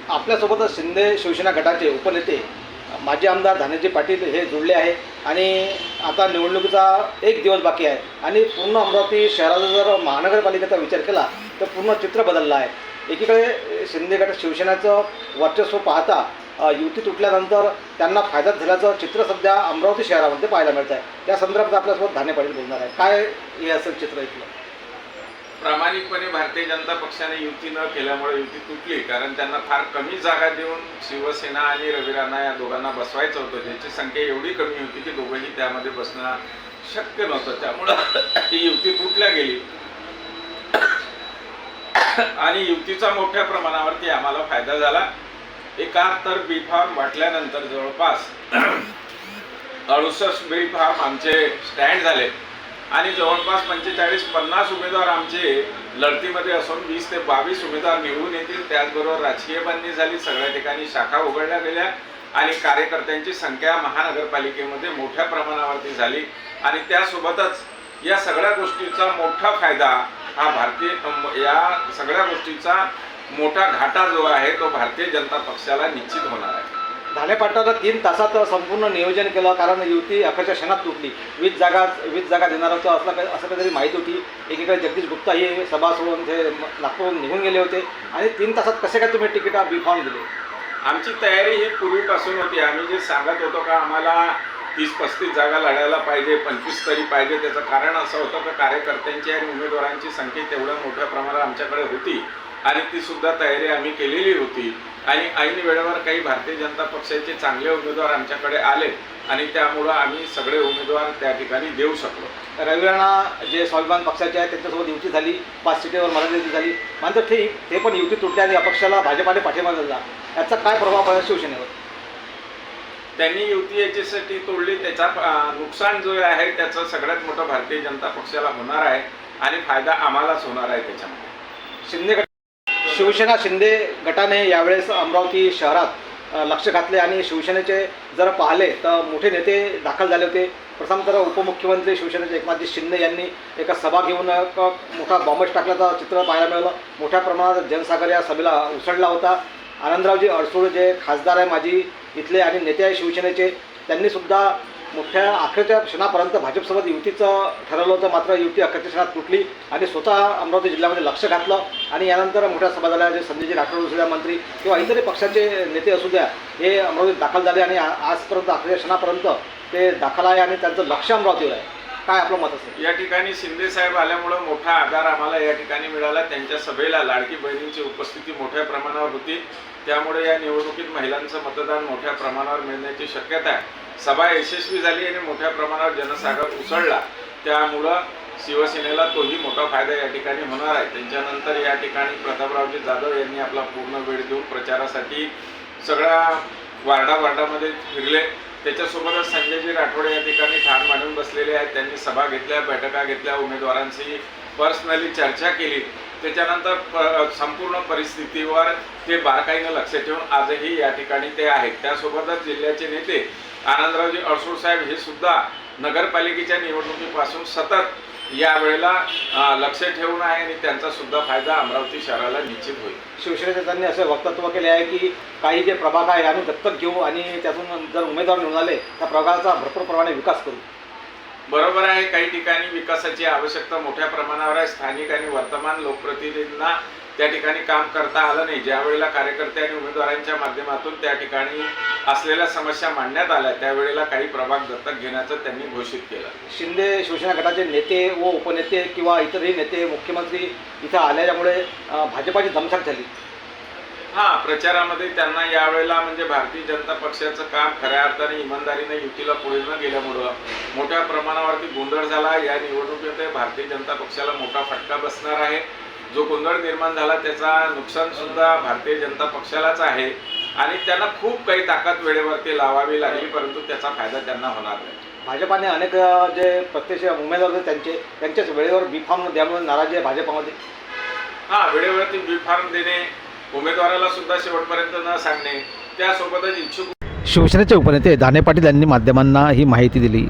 आपल्यासोबतच शिंदे शिवसेना गटाचे उपनेते माजी आमदार धानेजी पाटील हे जोडले आहे आणि आता निवडणुकीचा एक दिवस बाकी आहे आणि पूर्ण अमरावती शहराचा जर महानगरपालिकेचा विचार केला तर पूर्ण चित्र बदललं आहे। एकीकडे शिंदे गट शिवसेनेचं वर्चस्व पाहता युती तुटल्यानंतर त्यांना फायदा झाल्याचं चित्र सध्या अमरावती शहरामध्ये पाहायला मिळत आहे। त्या संदर्भात आपल्यासोबत धाने पाटील बोलणार आहे। काय हे असेल चित्र इथलं? प्रामाणिकपणे भारतीय जनता पक्षाने युती न केल्यामुळे युती तुटली, कारण त्यांना फार कमी जागा देऊन शिवसेना आणि रवी राणा या दोघांना बसवायचं होतं, ज्याची संख्या एवढी कमी होती की दोघंही त्यामध्ये बसणं शक्य नव्हतं। त्यामुळं ही युती तुटल्या गेली आणि युतीचा मोठ्या प्रमाणावरती आम्हाला फायदा झाला। 71 बी फॉर्म वाटल्यानंतर जवळपास 68 बी फॉर्म आमचे स्टँड झाले आणि जवळपास 45-50 उमेदवार आमचे लढतीमध्ये असून 20 ते 22 उमेदवार निवडून येतील। त्याचबरोबर राजकीय बांधणी झाली, सगळ्या ठिकाणी शाखा उघडल्या गेल्या आणि कार्यकर्त्यांची संख्या महानगरपालिकेमध्ये मोठ्या प्रमाणावरती झाली आणि त्यासोबतच या सगळ्या गोष्टीचा मोठा फायदा हा या सगळ्या गोष्टीचा मोठा घाटा जो आहे तो भारतीय जनता पक्षाला निश्चित होणार आहे। धाने पाटलांना 3 तासात संपूर्ण नियोजन केलं, कारण युती अखेरच्या क्षणात तुटली। 20 जागा देणार होतं असं काहीतरी माहिती होती। एकीकडे जगदीश गुप्ता ही सभा सोडून ते नागपूरहून निघून गेले होते आणि 3 तासात कसे काय तुम्ही तिकीट बी फॉर्म दिले? आमची तयारी ही पूर्वीपासून होती। आम्ही जे सांगत होतो का आम्हाला 30-35 जागा लढायला पाहिजे, 25 तरी पाहिजे, त्याचं कारण असं होतं की कार्यकर्त्यांची आणि उमेदवारांची संख्या तेवढ्या मोठ्या प्रमाणात आमच्याकडे होती आणि ती सुद्धा तयारी आम्ही केलेली होती आणि ऐन वेळेवर काही भारतीय जनता पक्षाचे चांगले उमेदवार आमच्याकडे आले आणि त्यामुळं आम्ही सगळे उमेदवार त्या ठिकाणी देऊ शकलो। रवी राणा जे स्वाभिमान पक्षाचे आहेत त्यांच्यासोबत युती झाली, 5 सीटेवर मर्यादित झाली, मात्र ठीक ते पण युती तुटली आणि अपक्षाला भाजपाने पाठिंबा दिला। याचा काय प्रभाव पडेल शिवसेनेवर? त्यांनी युती याच्यासाठी तोडली, त्याचा नुकसान जो आहे त्याचा सगळ्यात मोठा भारतीय जनता पक्षाला होणार आहे आणि फायदा आम्हालाच होणार आहे। त्याच्यामध्ये शिवसेना शिंदे गटाने यावेळेस अमरावती शहरात लक्ष घातले आणि शिवसेनेचे जर पाहिले तर मोठे नेते दाखल झाले होते। प्रथम तर उपमुख्यमंत्री शिवसेनेचे एकनाथजी शिंदे यांनी एका सभा घेऊन मोठा बॉम्बच टाकल्याचं चित्र पाहायला मिळालं। मोठ्या प्रमाणात जनसागर या सभेला उसळला होता। आनंदरावजी अडसूळ जे खासदार आहे माजी इथले आणि नेते आहे शिवसेनेचे, त्यांनीसुद्धा मोठ्या अखेरच्या क्षणापर्यंत भाजपसोबत युतीचं ठरवलं होतं, मात्र युती अखेरच्या क्षणात तुटली आणि स्वतः अमरावती जिल्ह्यामध्ये लक्ष घातलं आणि यानंतर मोठ्या सभा झाल्या। जे संजयजी राठोड असू द्या मंत्री किंवा इतरही पक्षाचे नेते असू द्या, हे अमरावतीत दाखल झाले आणि आजपर्यंत अखेरच्या क्षणापर्यंत ते दाखल आहे आणि त्यांचं लक्ष अमरावतीवर आहे। काय आपलं मत असेल? या ठिकाणी शिंदे साहेब आल्यामुळं मोठा आधार आम्हाला या ठिकाणी मिळाला। त्यांच्या सभेला लाडकी बहिणींची उपस्थिती मोठ्या प्रमाणावर होती, त्यामुळे या निवडणुकीत महिलांचं मतदान मोठ्या प्रमाणावर मिळण्याची शक्यता आहे। सभा यशस्वी झाली आणि मोठ्या प्रमाणावर जनसागर उसळला, त्यामुळं शिवसेनेला तोही मोठा फायदा या ठिकाणी होणार आहे। त्यांच्यानंतर या ठिकाणी प्रतापरावजी जाधव यांनी आपला पूर्ण वेळ देऊन प्रचारासाठी सगळ्या वार्डामध्ये फिरले। त्याच्यासोबतच संजयजी राठोड या ठिकाणी ठाण मांडून बसलेले आहेत। त्यांनी सभा घेतल्या, बैठका घेतल्या, उमेदवारांशी पर्सनली चर्चा केली। त्याच्यानंतर संपूर्ण परिस्थितीवर ते बारकाईनं लक्ष ठेवून आजही या ठिकाणी ते आहेत। त्यासोबतच जिल्ह्याचे नेते आनंदरावजी अडसूळ साहेब हे सुद्धा नगरपालिकेच्या निवडणुकीपासून सतत यावेळेला लक्ष ठेवून आहे आणि त्यांचा सुद्धा फायदा अमरावती शहराला निश्चित होईल। शिवसेनेचे त्यांनी असे वक्तव्य केले आहे की काही जे प्रभाग आहे आम्ही दत्तक घेऊ आणि त्यातून जर उमेदवार निवडून आले त्या प्रभागाचा भरपूर प्रमाणे विकास करू। बरोबर आहे, काही ठिकाणी विकासाची आवश्यकता मोठ्या प्रमाणावर आहे। स्थानिक आणि वर्तमान लोकप्रतिनिधींना त्या ठिकाणी काम करता आलं नाही। ज्या वेळेला कार्यकर्ते आणि उमेदवारांच्या माध्यमातून त्या ठिकाणी असलेल्या समस्या मांडण्यात आल्या, त्यावेळेला काही प्रभाग दत्तक घेण्याचं त्यांनी घोषित केलं। शिंदे शिवसेना गटाचे नेते व उपनेते किंवा इतरही नेते मुख्यमंत्री इथं आल्यामुळे भाजपाची दमछाक झाली। हां, प्रचारामध्ये त्यांना यावेळेला म्हणजे भारतीय जनता पक्षाचं काम खऱ्या अर्थाने इमानदारीने युतीला पुढे न गेल्यामुळं मोठ्या प्रमाणावरती गोंधळ झाला। या निवडणुकीत भारतीय जनता पक्षाला मोठा फटका बसणार आहे। जो गोंधळ निर्माण झाला त्याचा नुकसान सुद्धा भारतीय जनता पक्षालाच आहे आणि त्यांना खूप काही ताकद वेळेवरती लावावी लागली, परंतु त्याचा फायदा त्यांना होणार नाही। भाजपाने अनेक जे प्रत्यक्ष उमेदवार होते त्यांच्याच वेळेवर बी फॉर्म द्यामुळे नाराजी आहे भाजपामध्ये। हां, वेळेवरती बी फॉर्म देणे, उमेदवाराला सुद्धा शेवटपर्यंत न सांगणे, त्यासोबतच इच्छुक शिवसेनेचे उपनेते धाने पाटील यांनी माध्यमांना ही माहिती दिली।